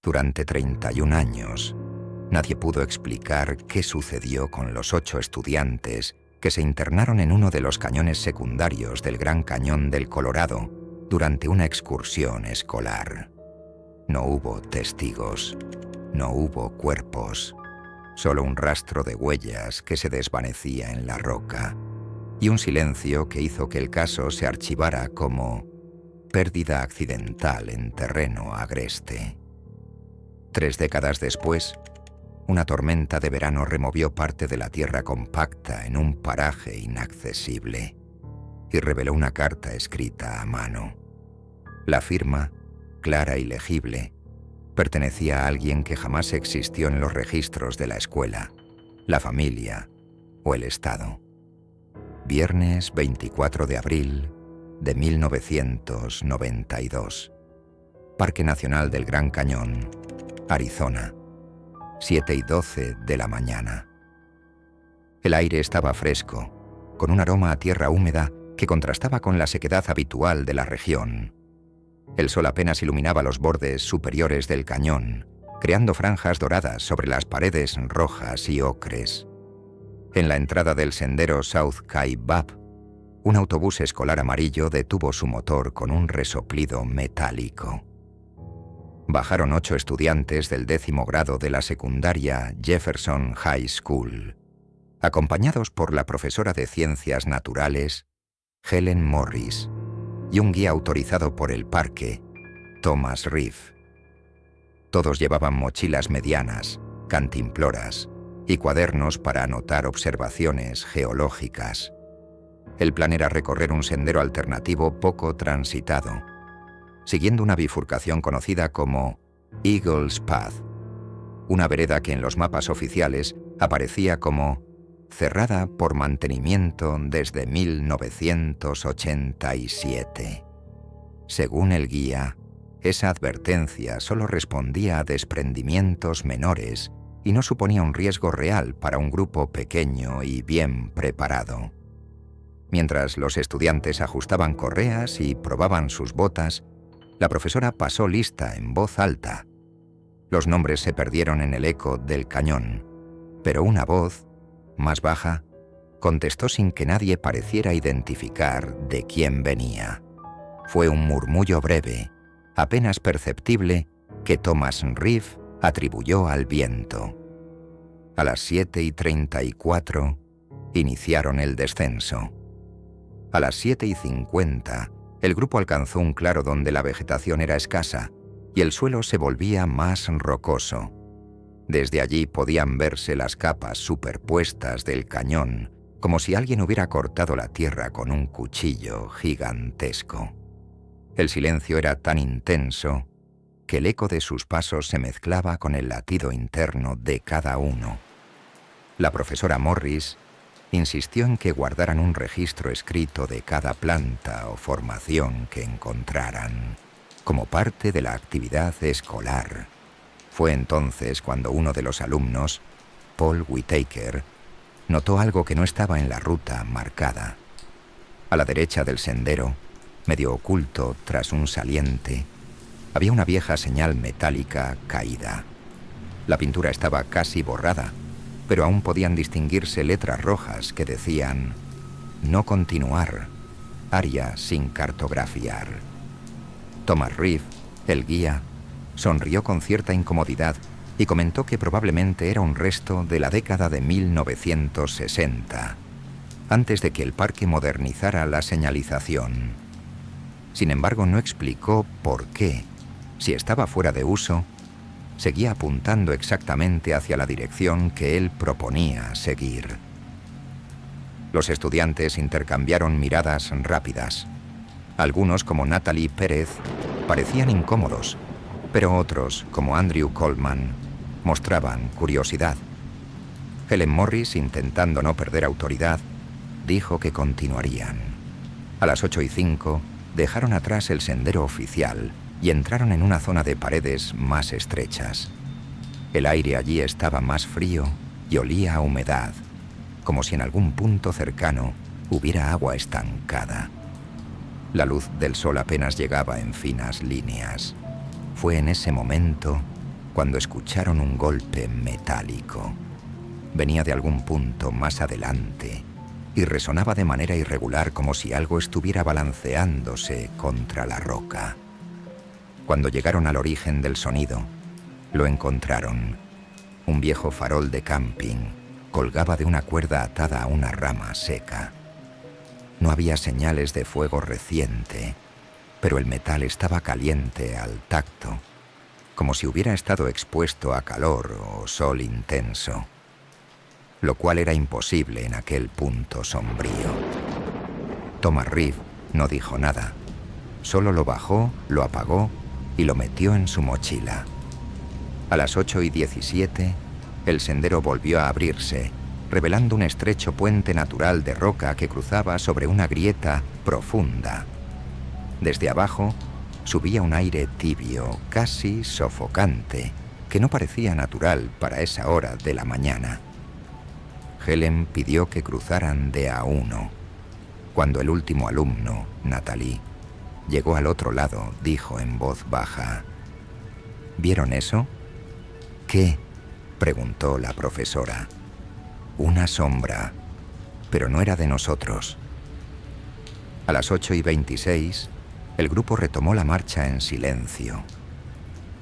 Durante 31 años, nadie pudo explicar qué sucedió con los 8 estudiantes que se internaron en uno de los cañones secundarios del Gran Cañón del Colorado durante una excursión escolar. No hubo testigos, no hubo cuerpos, solo un rastro de huellas que se desvanecía en la roca y un silencio que hizo que el caso se archivara como pérdida accidental en terreno agreste. 3 décadas después, una tormenta de verano removió parte de la tierra compacta en un paraje inaccesible y reveló una carta escrita a mano. La firma, clara y legible, pertenecía a alguien que jamás existió en los registros de la escuela, la familia o el Estado. Viernes 24 de abril de 1992. Parque Nacional del Gran Cañón, Arizona. 7:12 de la mañana. El aire estaba fresco, con un aroma a tierra húmeda que contrastaba con la sequedad habitual de la región. El sol apenas iluminaba los bordes superiores del cañón, creando franjas doradas sobre las paredes rojas y ocres. En la entrada del sendero South Kaibab, un autobús escolar amarillo detuvo su motor con un resoplido metálico. Bajaron 8 estudiantes del 10º grado de la secundaria Jefferson High School, acompañados por la profesora de Ciencias Naturales, Helen Morris, y un guía autorizado por el parque, Thomas Reef. Todos llevaban mochilas medianas, cantimploras y cuadernos para anotar observaciones geológicas. El plan era recorrer un sendero alternativo poco transitado, siguiendo una bifurcación conocida como Eagle's Path, una vereda que en los mapas oficiales aparecía como cerrada por mantenimiento desde 1987. Según el guía, esa advertencia solo respondía a desprendimientos menores y no suponía un riesgo real para un grupo pequeño y bien preparado. Mientras los estudiantes ajustaban correas y probaban sus botas, la profesora pasó lista en voz alta. Los nombres se perdieron en el eco del cañón, pero una voz, más baja, contestó sin que nadie pareciera identificar de quién venía. Fue un murmullo breve, apenas perceptible, que Thomas Reef atribuyó al viento. A las 7:34 iniciaron el descenso. A las 7:50, el grupo alcanzó un claro donde la vegetación era escasa y el suelo se volvía más rocoso. Desde allí podían verse las capas superpuestas del cañón, como si alguien hubiera cortado la tierra con un cuchillo gigantesco. El silencio era tan intenso que el eco de sus pasos se mezclaba con el latido interno de cada uno. La profesora Morris insistió en que guardaran un registro escrito de cada planta o formación que encontraran, como parte de la actividad escolar. Fue entonces cuando uno de los alumnos, Paul Whitaker, notó algo que no estaba en la ruta marcada. A la derecha del sendero, medio oculto tras un saliente, había una vieja señal metálica caída. La pintura estaba casi borrada, pero aún podían distinguirse letras rojas que decían «No continuar, área sin cartografiar». Thomas Reef, el guía, sonrió con cierta incomodidad y comentó que probablemente era un resto de la década de 1960, antes de que el parque modernizara la señalización. Sin embargo, no explicó por qué, si estaba fuera de uso, seguía apuntando exactamente hacia la dirección que él proponía seguir. Los estudiantes intercambiaron miradas rápidas. Algunos, como Natalie Pérez, parecían incómodos, pero otros, como Andrew Coleman, mostraban curiosidad. Helen Morris, intentando no perder autoridad, dijo que continuarían. A las 8:05 dejaron atrás el sendero oficial y entraron en una zona de paredes más estrechas. El aire allí estaba más frío y olía a humedad, como si en algún punto cercano hubiera agua estancada. La luz del sol apenas llegaba en finas líneas. Fue en ese momento cuando escucharon un golpe metálico. Venía de algún punto más adelante y resonaba de manera irregular como si algo estuviera balanceándose contra la roca. Cuando llegaron al origen del sonido, lo encontraron. Un viejo farol de camping colgaba de una cuerda atada a una rama seca. No había señales de fuego reciente, pero el metal estaba caliente al tacto, como si hubiera estado expuesto a calor o sol intenso, lo cual era imposible en aquel punto sombrío. Thomas Reeve no dijo nada, solo lo bajó, lo apagó y lo metió en su mochila. A las 8:17, el sendero volvió a abrirse, revelando un estrecho puente natural de roca que cruzaba sobre una grieta profunda. Desde abajo subía un aire tibio, casi sofocante, que no parecía natural para esa hora de la mañana. Helen pidió que cruzaran de a uno. Cuando el último alumno, Natalie, llegó al otro lado, dijo en voz baja: ¿Vieron eso? ¿Qué?, preguntó la profesora. Una sombra, pero no era de nosotros. A las 8:26, el grupo retomó la marcha en silencio.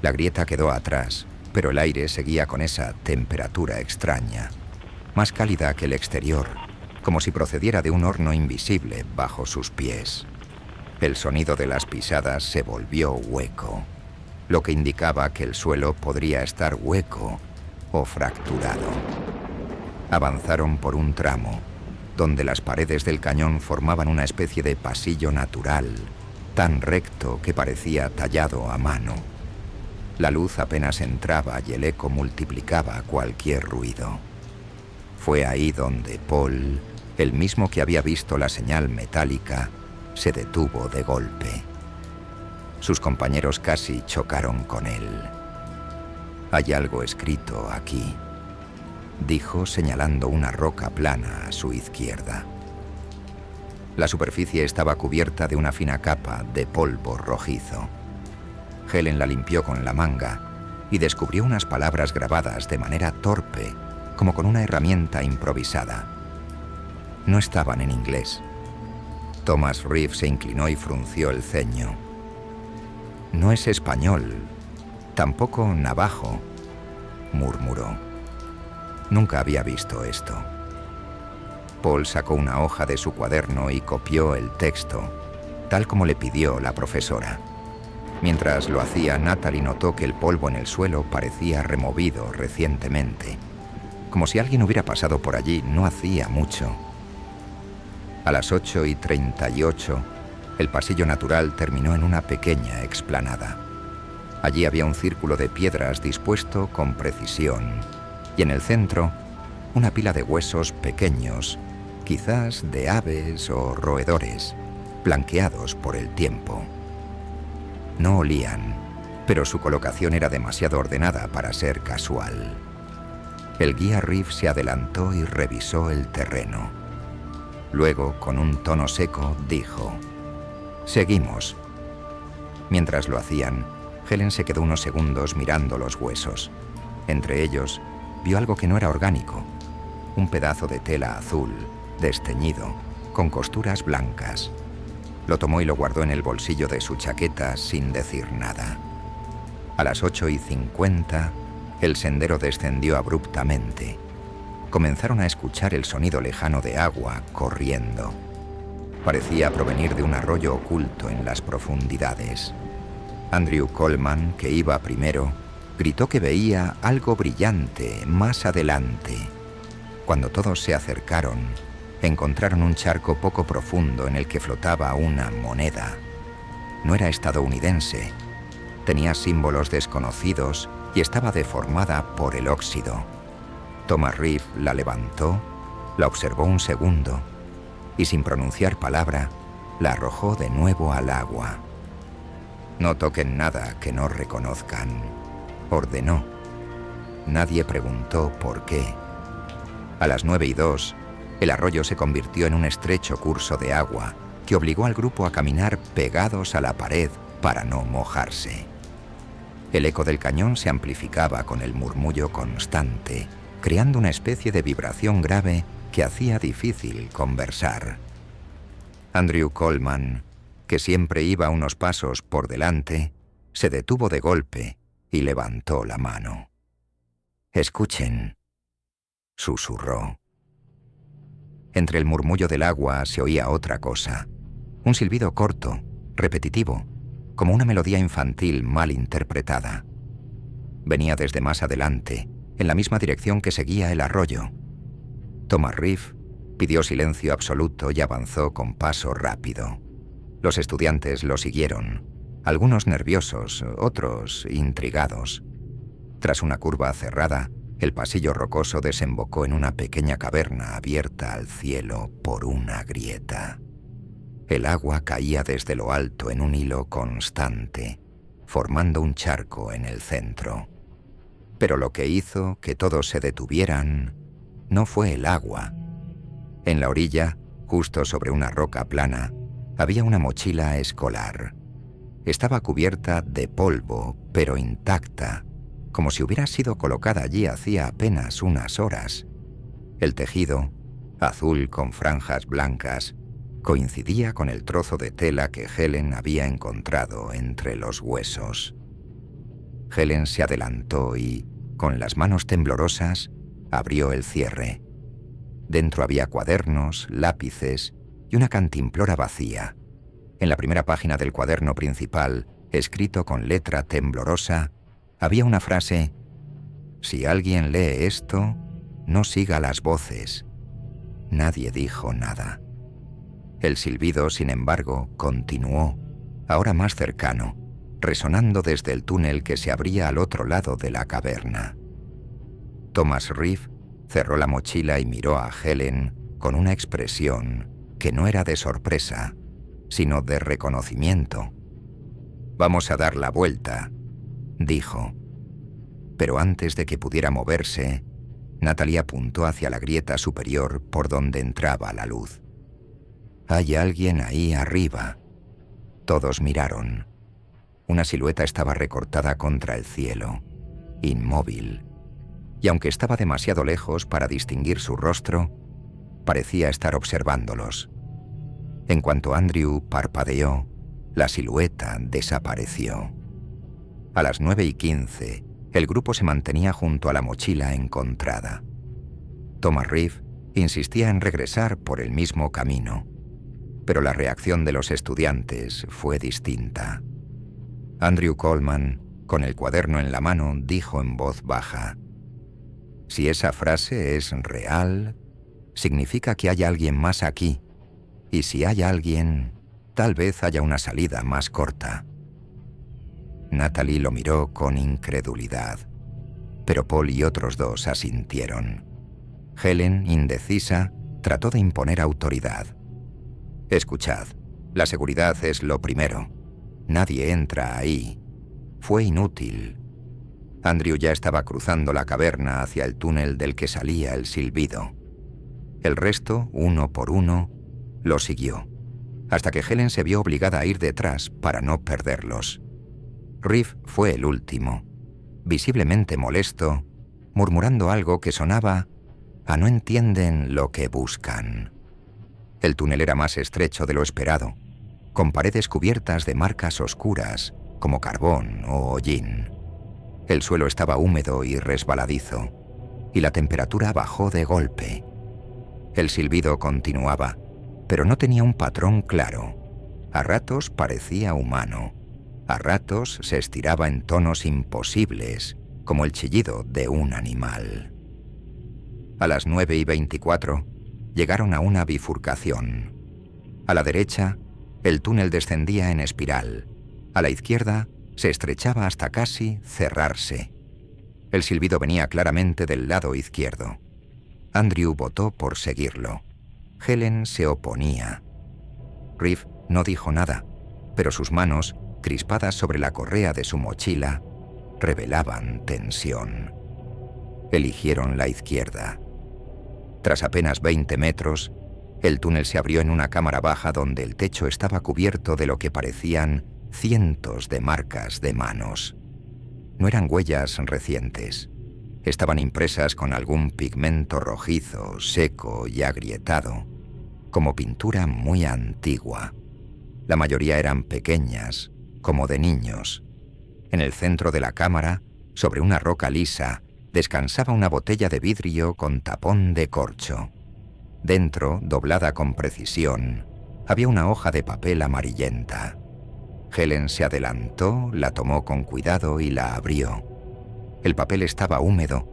La grieta quedó atrás, pero el aire seguía con esa temperatura extraña, más cálida que el exterior, como si procediera de un horno invisible bajo sus pies. El sonido de las pisadas se volvió hueco, lo que indicaba que el suelo podría estar hueco o fracturado. Avanzaron por un tramo, donde las paredes del cañón formaban una especie de pasillo natural, tan recto que parecía tallado a mano. La luz apenas entraba y el eco multiplicaba cualquier ruido. Fue ahí donde Paul, el mismo que había visto la señal metálica, se detuvo de golpe. Sus compañeros casi chocaron con él. «Hay algo escrito aquí», dijo señalando una roca plana a su izquierda. La superficie estaba cubierta de una fina capa de polvo rojizo. Helen la limpió con la manga y descubrió unas palabras grabadas de manera torpe, como con una herramienta improvisada. No estaban en inglés. Thomas Reeve se inclinó y frunció el ceño. «No es español, tampoco navajo», murmuró. Nunca había visto esto. Paul sacó una hoja de su cuaderno y copió el texto, tal como le pidió la profesora. Mientras lo hacía, Natalie notó que el polvo en el suelo parecía removido recientemente, como si alguien hubiera pasado por allí no hacía mucho. A las 8:38, el pasillo natural terminó en una pequeña explanada. Allí había un círculo de piedras dispuesto con precisión, y en el centro, una pila de huesos pequeños, quizás de aves o roedores, blanqueados por el tiempo. No olían, pero su colocación era demasiado ordenada para ser casual. El guía Reeve se adelantó y revisó el terreno. Luego, con un tono seco, dijo: «Seguimos». Mientras lo hacían, Helen se quedó unos segundos mirando los huesos. Entre ellos, vio algo que no era orgánico, un pedazo de tela azul, desteñido, con costuras blancas. Lo tomó y lo guardó en el bolsillo de su chaqueta sin decir nada. A las 8:50, el sendero descendió abruptamente. Comenzaron a escuchar el sonido lejano de agua corriendo. Parecía provenir de un arroyo oculto en las profundidades. Andrew Coleman, que iba primero, gritó que veía algo brillante más adelante. Cuando todos se acercaron, encontraron un charco poco profundo en el que flotaba una moneda. No era estadounidense, tenía símbolos desconocidos y estaba deformada por el óxido. Thomas Reeve la levantó, la observó un segundo y, sin pronunciar palabra, la arrojó de nuevo al agua. «No toquen nada que no reconozcan», ordenó. Nadie preguntó por qué. A las 9:02, el arroyo se convirtió en un estrecho curso de agua que obligó al grupo a caminar pegados a la pared para no mojarse. El eco del cañón se amplificaba con el murmullo constante, creando una especie de vibración grave que hacía difícil conversar. Andrew Coleman, que siempre iba unos pasos por delante, se detuvo de golpe y levantó la mano. «Escuchen», susurró. Entre el murmullo del agua se oía otra cosa, un silbido corto, repetitivo, como una melodía infantil mal interpretada. Venía desde más adelante, en la misma dirección que seguía el arroyo. Thomas Reef pidió silencio absoluto y avanzó con paso rápido. Los estudiantes lo siguieron, algunos nerviosos, otros intrigados. Tras una curva cerrada, el pasillo rocoso desembocó en una pequeña caverna abierta al cielo por una grieta. El agua caía desde lo alto en un hilo constante, formando un charco en el centro. Pero lo que hizo que todos se detuvieran no fue el agua. En la orilla, justo sobre una roca plana, había una mochila escolar. Estaba cubierta de polvo, pero intacta, como si hubiera sido colocada allí hacía apenas unas horas. El tejido, azul con franjas blancas, coincidía con el trozo de tela que Helen había encontrado entre los huesos. Helen se adelantó y, con las manos temblorosas, abrió el cierre. Dentro había cuadernos, lápices y una cantimplora vacía. En la primera página del cuaderno principal, escrito con letra temblorosa, había una frase: «Si alguien lee esto, no siga las voces». Nadie dijo nada. El silbido, sin embargo, continuó, ahora más cercano, resonando desde el túnel que se abría al otro lado de la caverna. Thomas Reef cerró la mochila y miró a Helen con una expresión que no era de sorpresa, sino de reconocimiento. «Vamos a dar la vuelta», dijo. Pero antes de que pudiera moverse, Natalie apuntó hacia la grieta superior por donde entraba la luz. «Hay alguien ahí arriba». Todos miraron. Una silueta estaba recortada contra el cielo, inmóvil, y aunque estaba demasiado lejos para distinguir su rostro, parecía estar observándolos. En cuanto Andrew parpadeó, la silueta desapareció. A las 9:15, el grupo se mantenía junto a la mochila encontrada. Thomas Reef insistía en regresar por el mismo camino, pero la reacción de los estudiantes fue distinta. Andrew Coleman, con el cuaderno en la mano, dijo en voz baja: «Si esa frase es real, significa que hay alguien más aquí, y si hay alguien, tal vez haya una salida más corta». Natalie lo miró con incredulidad, pero Paul y otros dos asintieron. Helen, indecisa, trató de imponer autoridad. «Escuchad, la seguridad es lo primero. Nadie entra ahí. Fue inútil». Andrew ya estaba cruzando la caverna hacia el túnel del que salía el silbido. El resto, uno por uno, lo siguió, hasta que Helen se vio obligada a ir detrás para no perderlos. Reef fue el último, visiblemente molesto, murmurando algo que sonaba a «no entienden lo que buscan». El túnel era más estrecho de lo esperado, con paredes cubiertas de marcas oscuras, como carbón o hollín. El suelo estaba húmedo y resbaladizo, y la temperatura bajó de golpe. El silbido continuaba, pero no tenía un patrón claro. A ratos parecía humano, a ratos se estiraba en tonos imposibles, como el chillido de un animal. A las 9:24 llegaron a una bifurcación. A la derecha, el túnel descendía en espiral. A la izquierda, se estrechaba hasta casi cerrarse. El silbido venía claramente del lado izquierdo. Andrew votó por seguirlo. Helen se oponía. Reef no dijo nada, pero sus manos, crispadas sobre la correa de su mochila, revelaban tensión. Eligieron la izquierda. Tras apenas 20 metros, el túnel se abrió en una cámara baja donde el techo estaba cubierto de lo que parecían cientos de marcas de manos. No eran huellas recientes. Estaban impresas con algún pigmento rojizo, seco y agrietado, como pintura muy antigua. La mayoría eran pequeñas, como de niños. En el centro de la cámara, sobre una roca lisa, descansaba una botella de vidrio con tapón de corcho. Dentro, doblada con precisión, había una hoja de papel amarillenta. Helen se adelantó, la tomó con cuidado y la abrió. El papel estaba húmedo,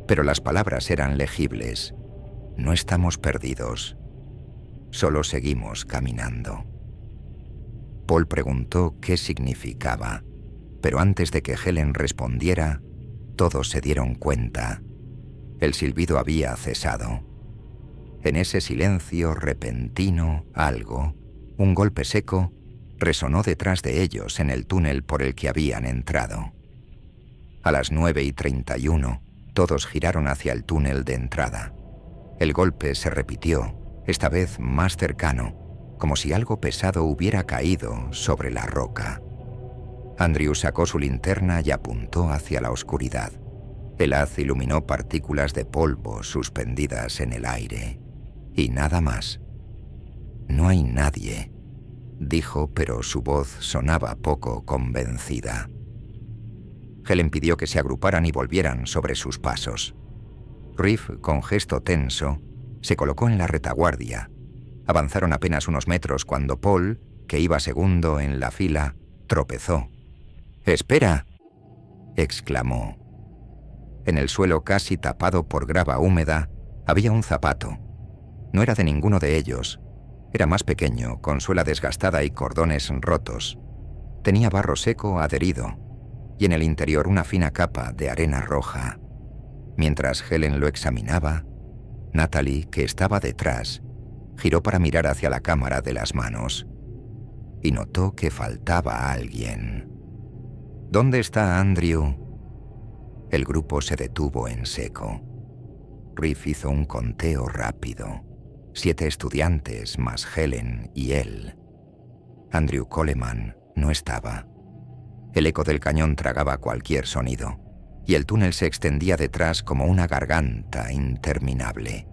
pero las palabras eran legibles. No estamos perdidos. Solo seguimos caminando. Paul preguntó qué significaba, pero antes de que Helen respondiera, todos se dieron cuenta. El silbido había cesado. En ese silencio repentino, algo, un golpe seco, resonó detrás de ellos en el túnel por el que habían entrado. A las 9:31, todos giraron hacia el túnel de entrada. El golpe se repitió, esta vez más cercano, como si algo pesado hubiera caído sobre la roca. Andrew sacó su linterna y apuntó hacia la oscuridad. El haz iluminó partículas de polvo suspendidas en el aire. Y nada más. «No hay nadie», dijo, pero su voz sonaba poco convencida. Helen pidió que se agruparan y volvieran sobre sus pasos. Reef, con gesto tenso, se colocó en la retaguardia. Avanzaron apenas unos metros cuando Paul, que iba segundo en la fila, tropezó. «¡Espera!», exclamó. En el suelo casi tapado por grava húmeda había un zapato. No era de ninguno de ellos. Era más pequeño, con suela desgastada y cordones rotos. Tenía barro seco adherido y en el interior una fina capa de arena roja. Mientras Helen lo examinaba, Natalie, que estaba detrás, giró para mirar hacia la cámara de las manos y notó que faltaba alguien. «¿Dónde está Andrew?». El grupo se detuvo en seco. Reef hizo un conteo rápido. 7 estudiantes más Helen y él. Andrew Coleman no estaba. El eco del cañón tragaba cualquier sonido, y el túnel se extendía detrás como una garganta interminable.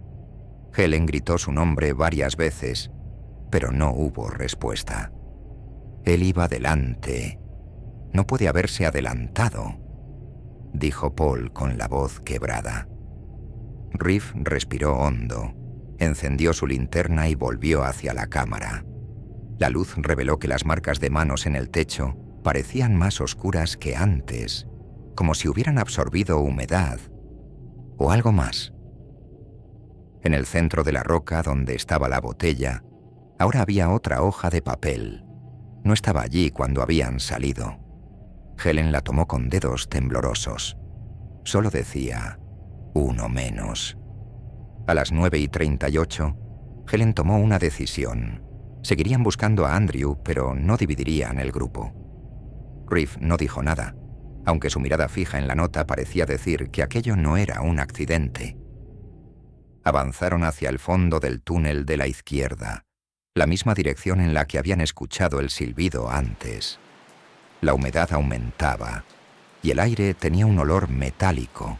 Helen gritó su nombre varias veces, pero no hubo respuesta. Él iba delante. No puede haberse adelantado, dijo Paul con la voz quebrada. Reef respiró hondo, encendió su linterna y volvió hacia la cámara. La luz reveló que las marcas de manos en el techo parecían más oscuras que antes, como si hubieran absorbido humedad o algo más. En el centro de la roca donde estaba la botella, ahora había otra hoja de papel. No estaba allí cuando habían salido. Helen la tomó con dedos temblorosos. Solo decía, 1 menos. A las 9:38, Helen tomó una decisión. Seguirían buscando a Andrew, pero no dividirían el grupo. Reef no dijo nada, aunque su mirada fija en la nota parecía decir que aquello no era un accidente. Avanzaron hacia el fondo del túnel de la izquierda, la misma dirección en la que habían escuchado el silbido antes. La humedad aumentaba y el aire tenía un olor metálico,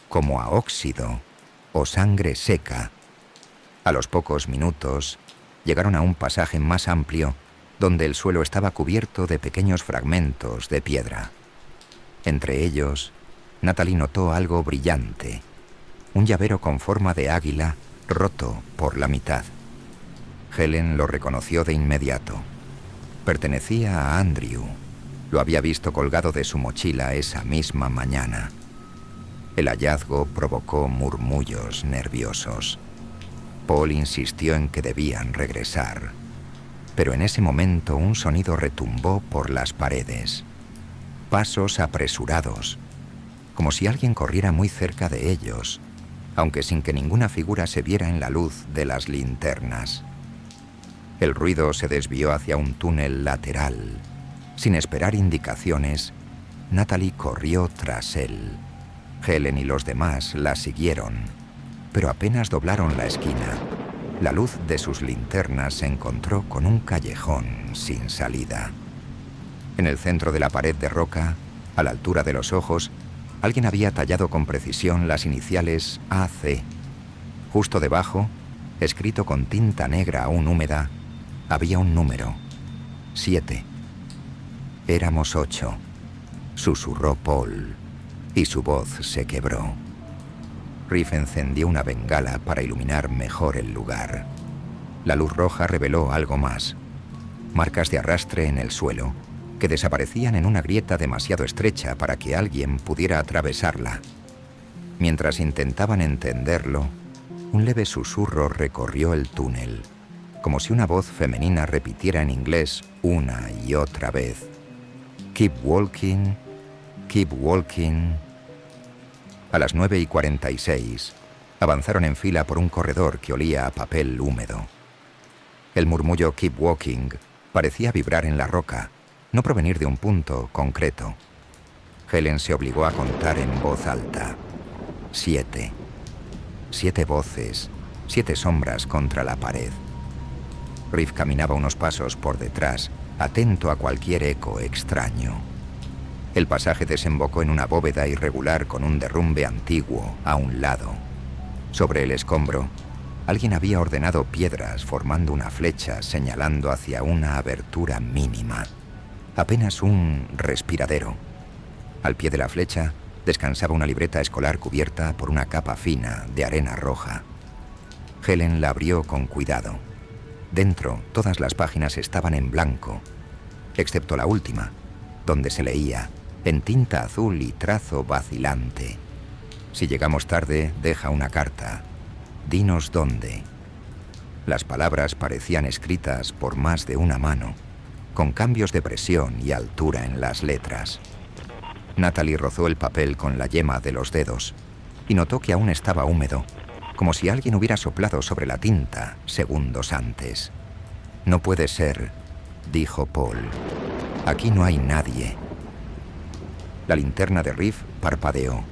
como a óxido o sangre seca. A los pocos minutos llegaron a un pasaje más amplio donde el suelo estaba cubierto de pequeños fragmentos de piedra. Entre ellos, Natalie notó algo brillante, un llavero con forma de águila roto por la mitad. Helen lo reconoció de inmediato. Pertenecía a Andrew. Lo había visto colgado de su mochila esa misma mañana. El hallazgo provocó murmullos nerviosos. Paul insistió en que debían regresar, pero en ese momento un sonido retumbó por las paredes. Pasos apresurados, como si alguien corriera muy cerca de ellos, aunque sin que ninguna figura se viera en la luz de las linternas. El ruido se desvió hacia un túnel lateral. Sin esperar indicaciones, Natalie corrió tras él. Helen y los demás la siguieron, pero apenas doblaron la esquina, la luz de sus linternas se encontró con un callejón sin salida. En el centro de la pared de roca A la altura de los ojos, alguien había tallado con precisión las iniciales AC. Justo debajo, escrito con tinta negra aún húmeda, había un número: 7. Éramos 8, susurró Paul, y su voz se quebró. Riff encendió una bengala para iluminar mejor el lugar. La luz roja reveló algo más: marcas de arrastre en el suelo, que desaparecían en una grieta demasiado estrecha para que alguien pudiera atravesarla. Mientras intentaban entenderlo, un leve susurro recorrió el túnel, como si una voz femenina repitiera en inglés una y otra vez: Keep walking, keep walking. A las 9:46, avanzaron en fila por un corredor que olía a papel húmedo. El murmullo Keep walking parecía vibrar en la roca, no provenir de un punto concreto. Helen se obligó a contar en voz alta: 7. 7 voces, 7 sombras contra la pared. Riff caminaba unos pasos por detrás, atento a cualquier eco extraño. El pasaje desembocó en una bóveda irregular con un derrumbe antiguo a un lado. Sobre el escombro, alguien había ordenado piedras formando una flecha señalando hacia una abertura mínima. Apenas un respiradero. Al pie de la flecha descansaba una libreta escolar cubierta por una capa fina de arena roja. Helen la abrió con cuidado. Dentro, todas las páginas estaban en blanco, excepto la última, donde se leía, en tinta azul y trazo vacilante: si llegamos tarde, deja una carta. Dinos dónde. Las palabras parecían escritas por más de una mano, con cambios de presión y altura en las letras. Natalie rozó el papel con la yema de los dedos y notó que aún estaba húmedo, como si alguien hubiera soplado sobre la tinta segundos antes. No puede ser, dijo Paul. Aquí no hay nadie. La linterna de Riff parpadeó.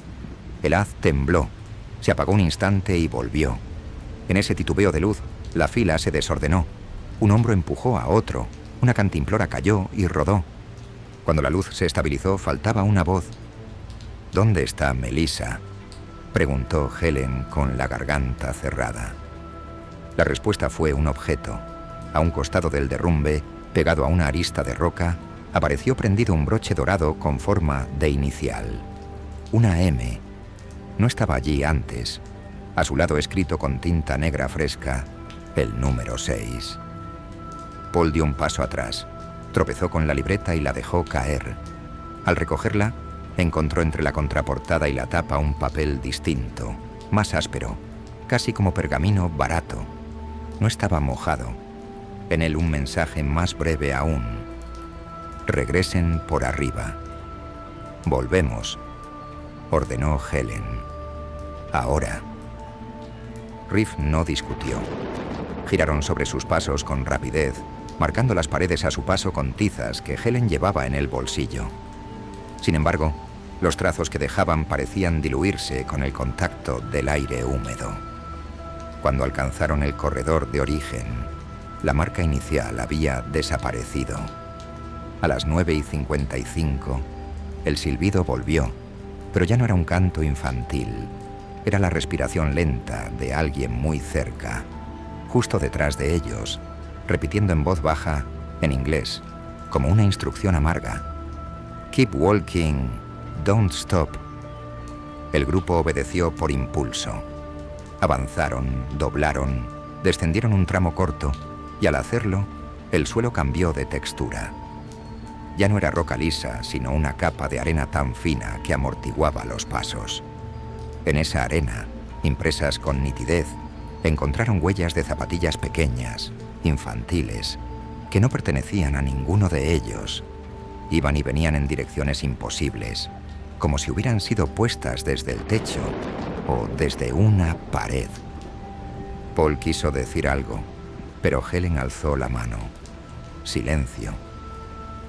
El haz tembló, se apagó un instante y volvió. En ese titubeo de luz, la fila se desordenó. Un hombro empujó a otro, una cantimplora cayó y rodó. Cuando la luz se estabilizó, faltaba una voz. ¿Dónde está Melissa?, preguntó Helen con la garganta cerrada. La respuesta fue un objeto. A un costado del derrumbe, pegado a una arista de roca, apareció prendido un broche dorado con forma de inicial. Una M. No estaba allí antes. A su lado, escrito con tinta negra fresca, el número 6. Paul dio un paso atrás. Tropezó con la libreta y la dejó caer. Al recogerla, encontró entre la contraportada y la tapa un papel distinto, más áspero, casi como pergamino barato. No estaba mojado. En él un mensaje más breve aún: regresen por arriba. Volvemos, ordenó Helen. Ahora. Riff no discutió. Giraron sobre sus pasos con rapidez, marcando las paredes a su paso con tizas que Helen llevaba en el bolsillo. Sin embargo, los trazos que dejaban parecían diluirse con el contacto del aire húmedo. Cuando alcanzaron el corredor de origen, la marca inicial había desaparecido. A las 9:55, el silbido volvió, pero ya no era un canto infantil. Era la respiración lenta de alguien muy cerca, justo detrás de ellos, repitiendo en voz baja, en inglés, como una instrucción amarga: Keep walking, don't stop. El grupo obedeció por impulso. Avanzaron, doblaron, descendieron un tramo corto, y al hacerlo, el suelo cambió de textura. Ya no era roca lisa, sino una capa de arena tan fina que amortiguaba los pasos. En esa arena, impresas con nitidez, encontraron huellas de zapatillas pequeñas, infantiles, que no pertenecían a ninguno de ellos. Iban y venían en direcciones imposibles, como si hubieran sido puestas desde el techo o desde una pared. Paul quiso decir algo, pero Helen alzó la mano. Silencio.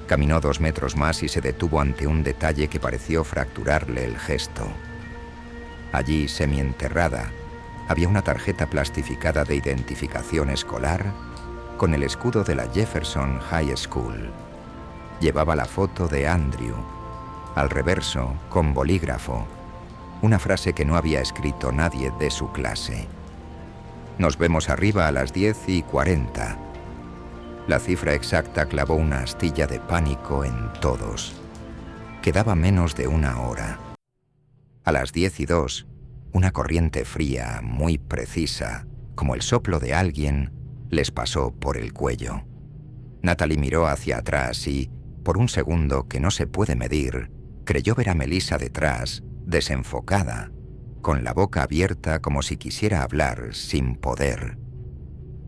Caminó 2 metros más y se detuvo ante un detalle que pareció fracturarle el gesto. Allí, semienterrada, había una tarjeta plastificada de identificación escolar con el escudo de la Jefferson High School. Llevaba la foto de Andrew, Al reverso, con bolígrafo, una frase que no había escrito nadie de su clase. Nos vemos arriba a las 10:40. La cifra exacta clavó una astilla de pánico en todos. Quedaba menos de una hora. A las 10:02, una corriente fría, muy precisa, como el soplo de alguien, les pasó por el cuello. Natalie miró hacia atrás y, por un segundo que no se puede medir, creyó ver a Melissa detrás, desenfocada, con la boca abierta como si quisiera hablar sin poder.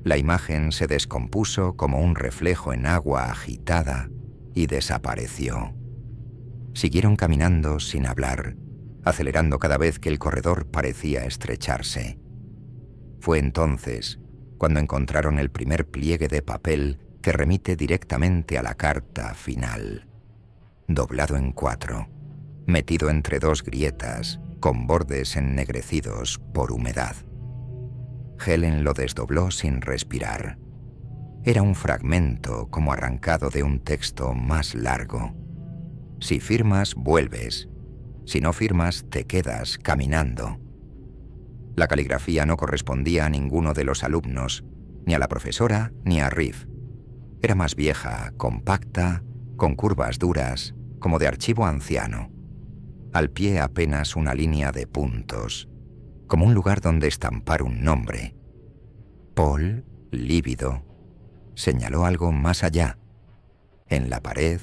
La imagen se descompuso como un reflejo en agua agitada y desapareció. Siguieron caminando sin hablar, acelerando cada vez que el corredor parecía estrecharse. Fue entonces cuando encontraron el primer pliegue de papel que remite directamente a la carta final. Doblado en 4, metido entre 2 grietas, con bordes ennegrecidos por humedad. Helen lo desdobló sin respirar. Era un fragmento como arrancado de un texto más largo. Si firmas, vuelves. Si no firmas, te quedas caminando. La caligrafía no correspondía a ninguno de los alumnos, ni a la profesora ni a Riff. Era más vieja, compacta, con curvas duras, como de archivo anciano. Al pie apenas una línea de puntos, como un lugar donde estampar un nombre. Paul, lívido, señaló algo más allá. En la pared,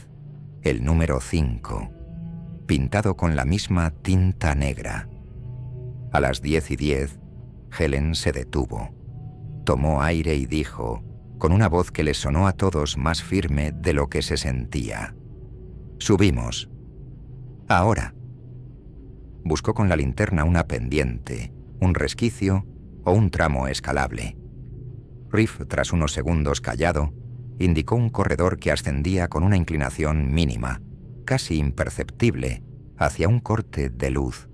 el número 5, pintado con la misma tinta negra. A las 10:10, Helen se detuvo. Tomó aire y dijo, con una voz que les sonó a todos más firme de lo que se sentía: «Subimos. Ahora». Buscó con la linterna una pendiente, un resquicio o un tramo escalable. Riff, tras unos segundos callado, indicó un corredor que ascendía con una inclinación mínima, casi imperceptible, hacia un corte de luz.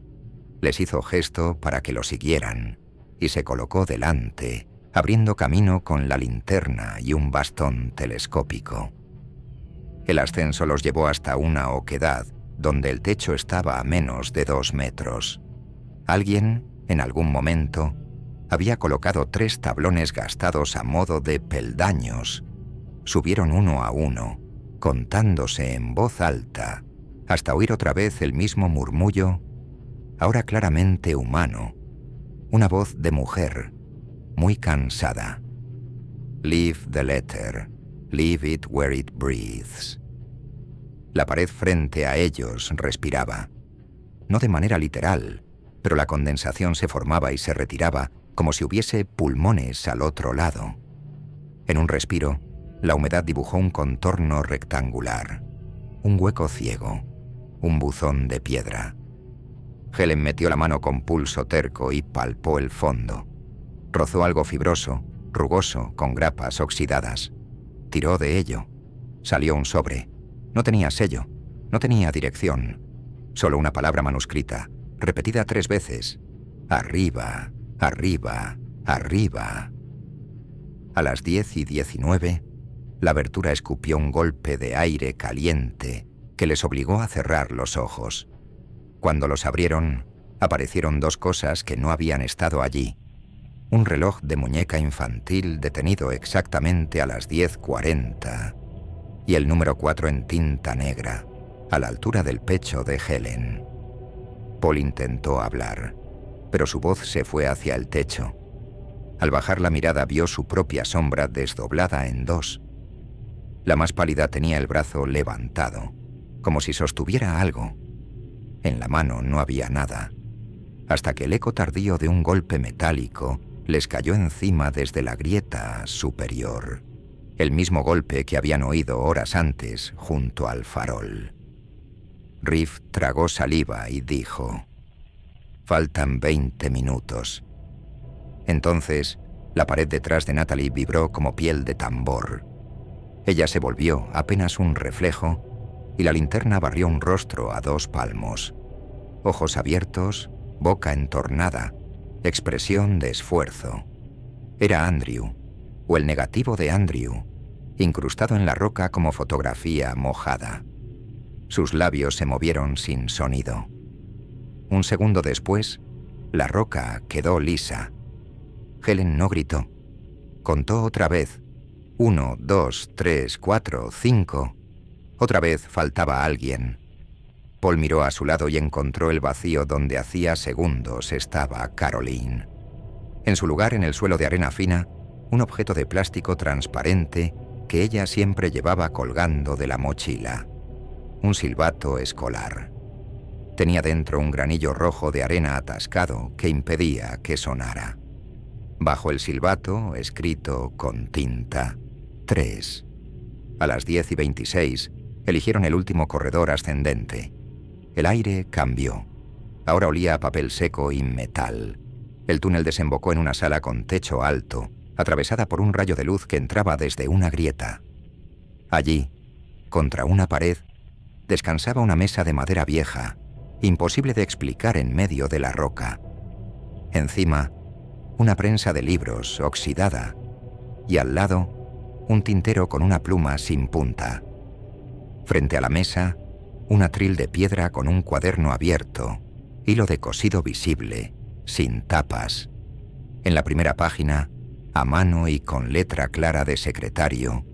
Les hizo gesto para que lo siguieran, y se colocó delante, abriendo camino con la linterna y un bastón telescópico. El ascenso los llevó hasta una oquedad, donde el techo estaba a menos de 2 metros. Alguien, en algún momento, había colocado 3 tablones gastados a modo de peldaños. Subieron uno a uno, contándose en voz alta, hasta oír otra vez el mismo murmullo, ahora claramente humano, una voz de mujer, muy cansada. «Leave the letter, leave it where it breathes». La pared frente a ellos respiraba. No de manera literal, pero la condensación se formaba y se retiraba como si hubiese pulmones al otro lado. En un respiro, la humedad dibujó un contorno rectangular, un hueco ciego, un buzón de piedra. Helen metió la mano con pulso terco y palpó el fondo. Rozó algo fibroso, rugoso, con grapas oxidadas. Tiró de ello. Salió un sobre. No tenía sello, no tenía dirección. Solo una palabra manuscrita, repetida 3 veces. Arriba, arriba, arriba. A las 10:19, la abertura escupió un golpe de aire caliente que les obligó a cerrar los ojos. Cuando los abrieron, aparecieron 2 cosas que no habían estado allí. Un reloj de muñeca infantil detenido exactamente a las 10:40 y el número 4 en tinta negra, a la altura del pecho de Helen. Paul intentó hablar, pero su voz se fue hacia el techo. Al bajar la mirada vio su propia sombra desdoblada en 2. La más pálida tenía el brazo levantado, como si sostuviera algo. En la mano no había nada, hasta que el eco tardío de un golpe metálico les cayó encima desde la grieta superior. El mismo golpe que habían oído horas antes junto al farol. Riff tragó saliva y dijo: «Faltan 20 minutos». Entonces, la pared detrás de Natalie vibró como piel de tambor. Ella se volvió, apenas un reflejo, y la linterna barrió un rostro a 2 palmos. Ojos abiertos, boca entornada, expresión de esfuerzo. Era Andrew, o el negativo de Andrew, incrustado en la roca como fotografía mojada. Sus labios se movieron sin sonido. Un segundo después, la roca quedó lisa. Helen no gritó. Contó otra vez. 1, 2, 3, 4, 5. Otra vez faltaba alguien. Paul miró a su lado y encontró el vacío donde hacía segundos estaba Caroline. En su lugar, en el suelo de arena fina, un objeto de plástico transparente que ella siempre llevaba colgando de la mochila. Un silbato escolar. Tenía dentro un granillo rojo de arena atascado que impedía que sonara. Bajo el silbato, escrito con tinta, 3. A las 10:26, eligieron el último corredor ascendente. El aire cambió. Ahora olía a papel seco y metal. El túnel desembocó en una sala con techo alto, atravesada por un rayo de luz que entraba desde una grieta. Allí, contra una pared, descansaba una mesa de madera vieja, imposible de explicar en medio de la roca. Encima, una prensa de libros oxidada, y al lado, un tintero con una pluma sin punta. Frente a la mesa, un atril de piedra con un cuaderno abierto, hilo de cosido visible, sin tapas. En la primera página, a mano y con letra clara de secretario,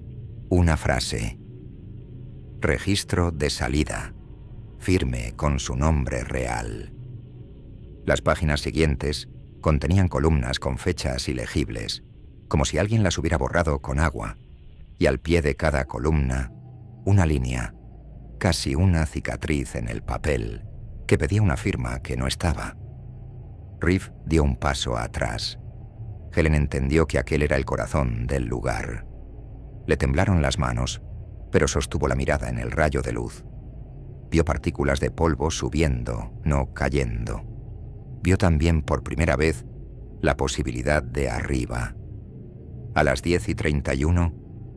una frase. Registro de salida, firme con su nombre real. Las páginas siguientes contenían columnas con fechas ilegibles, como si alguien las hubiera borrado con agua, y al pie de cada columna, una línea, casi una cicatriz en el papel, que pedía una firma que no estaba. Reeve dio un paso atrás. Helen entendió que aquel era el corazón del lugar. Le temblaron las manos, pero sostuvo la mirada en el rayo de luz. Vio partículas de polvo subiendo, no cayendo. Vio también por primera vez la posibilidad de arriba. A las 10:31,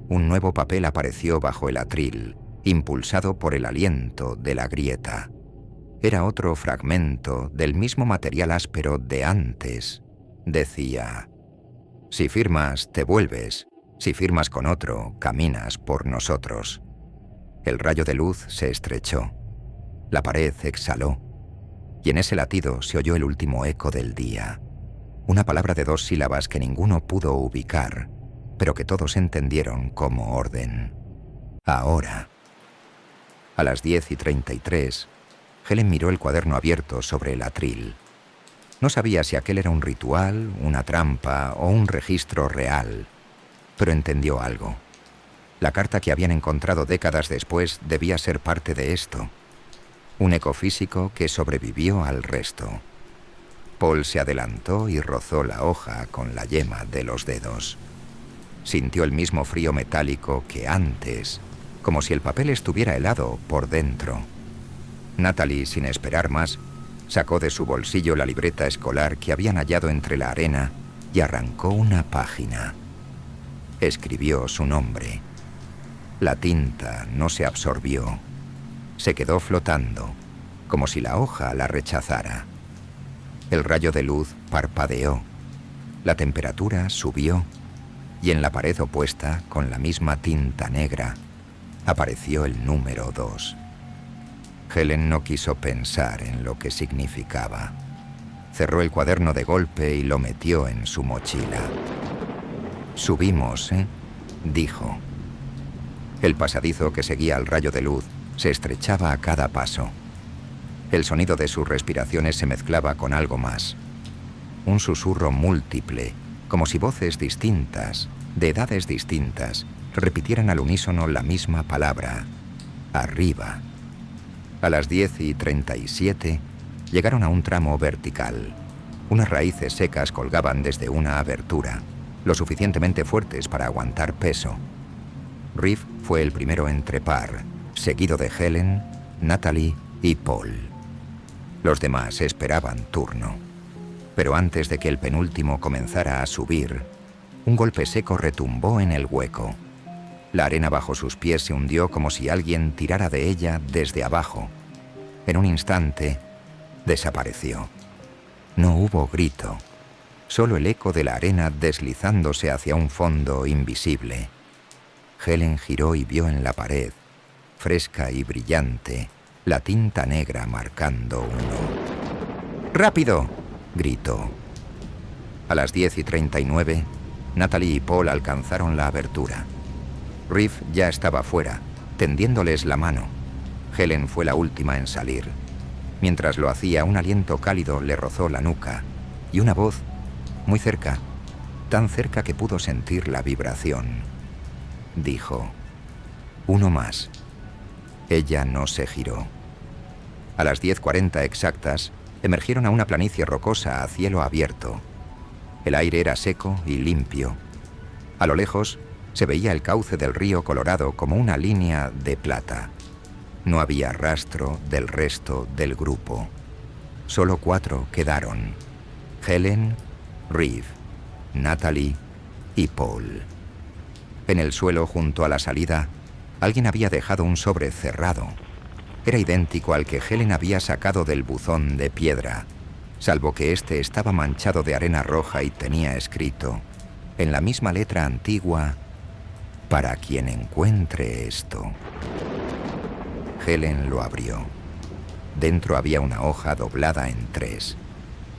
un nuevo papel apareció bajo el atril, impulsado por el aliento de la grieta. Era otro fragmento del mismo material áspero de antes. Decía: si firmas, te vuelves. Si firmas con otro, caminas por nosotros. El rayo de luz se estrechó. La pared exhaló. Y en ese latido se oyó el último eco del día. Una palabra de 2 sílabas que ninguno pudo ubicar, pero que todos entendieron como orden. Ahora. A las 10:33, Helen miró el cuaderno abierto sobre el atril. No sabía si aquel era un ritual, una trampa o un registro real, pero entendió algo. La carta que habían encontrado décadas después debía ser parte de esto. Un eco físico que sobrevivió al resto. Paul se adelantó y rozó la hoja con la yema de los dedos. Sintió el mismo frío metálico que antes, como si el papel estuviera helado por dentro. Natalie, sin esperar más, sacó de su bolsillo la libreta escolar que habían hallado entre la arena y arrancó una página. Escribió su nombre. La tinta no se absorbió. Se quedó flotando, como si la hoja la rechazara. El rayo de luz parpadeó. La temperatura subió y en la pared opuesta, con la misma tinta negra, apareció el número 2. Helen no quiso pensar en lo que significaba. Cerró el cuaderno de golpe y lo metió en su mochila. «Subimos, ¿eh?», dijo. El pasadizo que seguía al rayo de luz se estrechaba a cada paso. El sonido de sus respiraciones se mezclaba con algo más. Un susurro múltiple, como si voces distintas, de edades distintas, repitieran al unísono la misma palabra: arriba. A las 10:37 llegaron a un tramo vertical. Unas raíces secas colgaban desde una abertura, lo suficientemente fuertes para aguantar peso. Reeve fue el primero en trepar, seguido de Helen, Natalie y Paul. Los demás esperaban turno. Pero antes de que el penúltimo comenzara a subir, un golpe seco retumbó en el hueco. La arena bajo sus pies se hundió como si alguien tirara de ella desde abajo. En un instante, desapareció. No hubo grito, solo el eco de la arena deslizándose hacia un fondo invisible. Helen giró y vio en la pared fresca y brillante, la tinta negra marcando uno. ¡Rápido!, gritó. A las 10:39, Natalie y Paul alcanzaron la abertura. Reeve ya estaba fuera, tendiéndoles la mano. Helen fue la última en salir. Mientras lo hacía, un aliento cálido le rozó la nuca y una voz, muy cerca, tan cerca que pudo sentir la vibración, dijo: «Uno más». Ella no se giró. A las 10:40 exactas, emergieron a una planicie rocosa a cielo abierto. El aire era seco y limpio. A lo lejos se veía el cauce del río Colorado como una línea de plata. No había rastro del resto del grupo. Solo 4 quedaron: Helen, Reeve, Natalie y Paul. En el suelo junto a la salida, alguien había dejado un sobre cerrado. Era idéntico al que Helen había sacado del buzón de piedra, salvo que este estaba manchado de arena roja y tenía escrito, en la misma letra antigua: «Para quien encuentre esto». Helen lo abrió. Dentro había una hoja doblada en 3.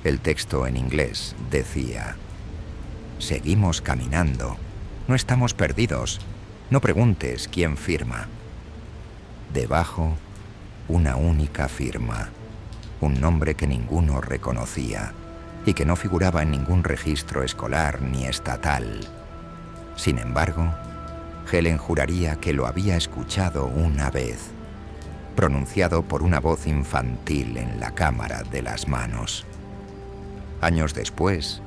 El texto en inglés decía: «Seguimos caminando. No estamos perdidos. No preguntes quién firma». Debajo, una única firma. Un nombre que ninguno reconocía y que no figuraba en ningún registro escolar ni estatal. Sin embargo, Helen juraría que lo había escuchado una vez, pronunciado por una voz infantil en la cámara de las manos. Años después,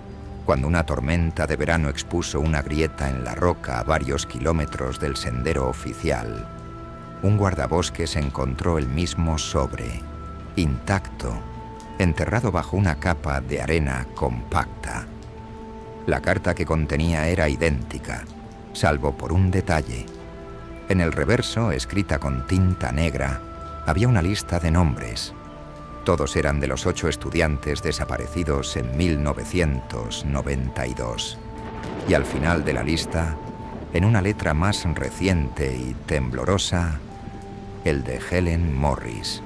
cuando una tormenta de verano expuso una grieta en la roca a varios kilómetros del sendero oficial, un guardabosques encontró el mismo sobre, intacto, enterrado bajo una capa de arena compacta. La carta que contenía era idéntica, salvo por un detalle. En el reverso, escrita con tinta negra, había una lista de nombres. Todos eran de los 8 estudiantes desaparecidos en 1992. Y al final de la lista, en una letra más reciente y temblorosa, el de Helen Morris.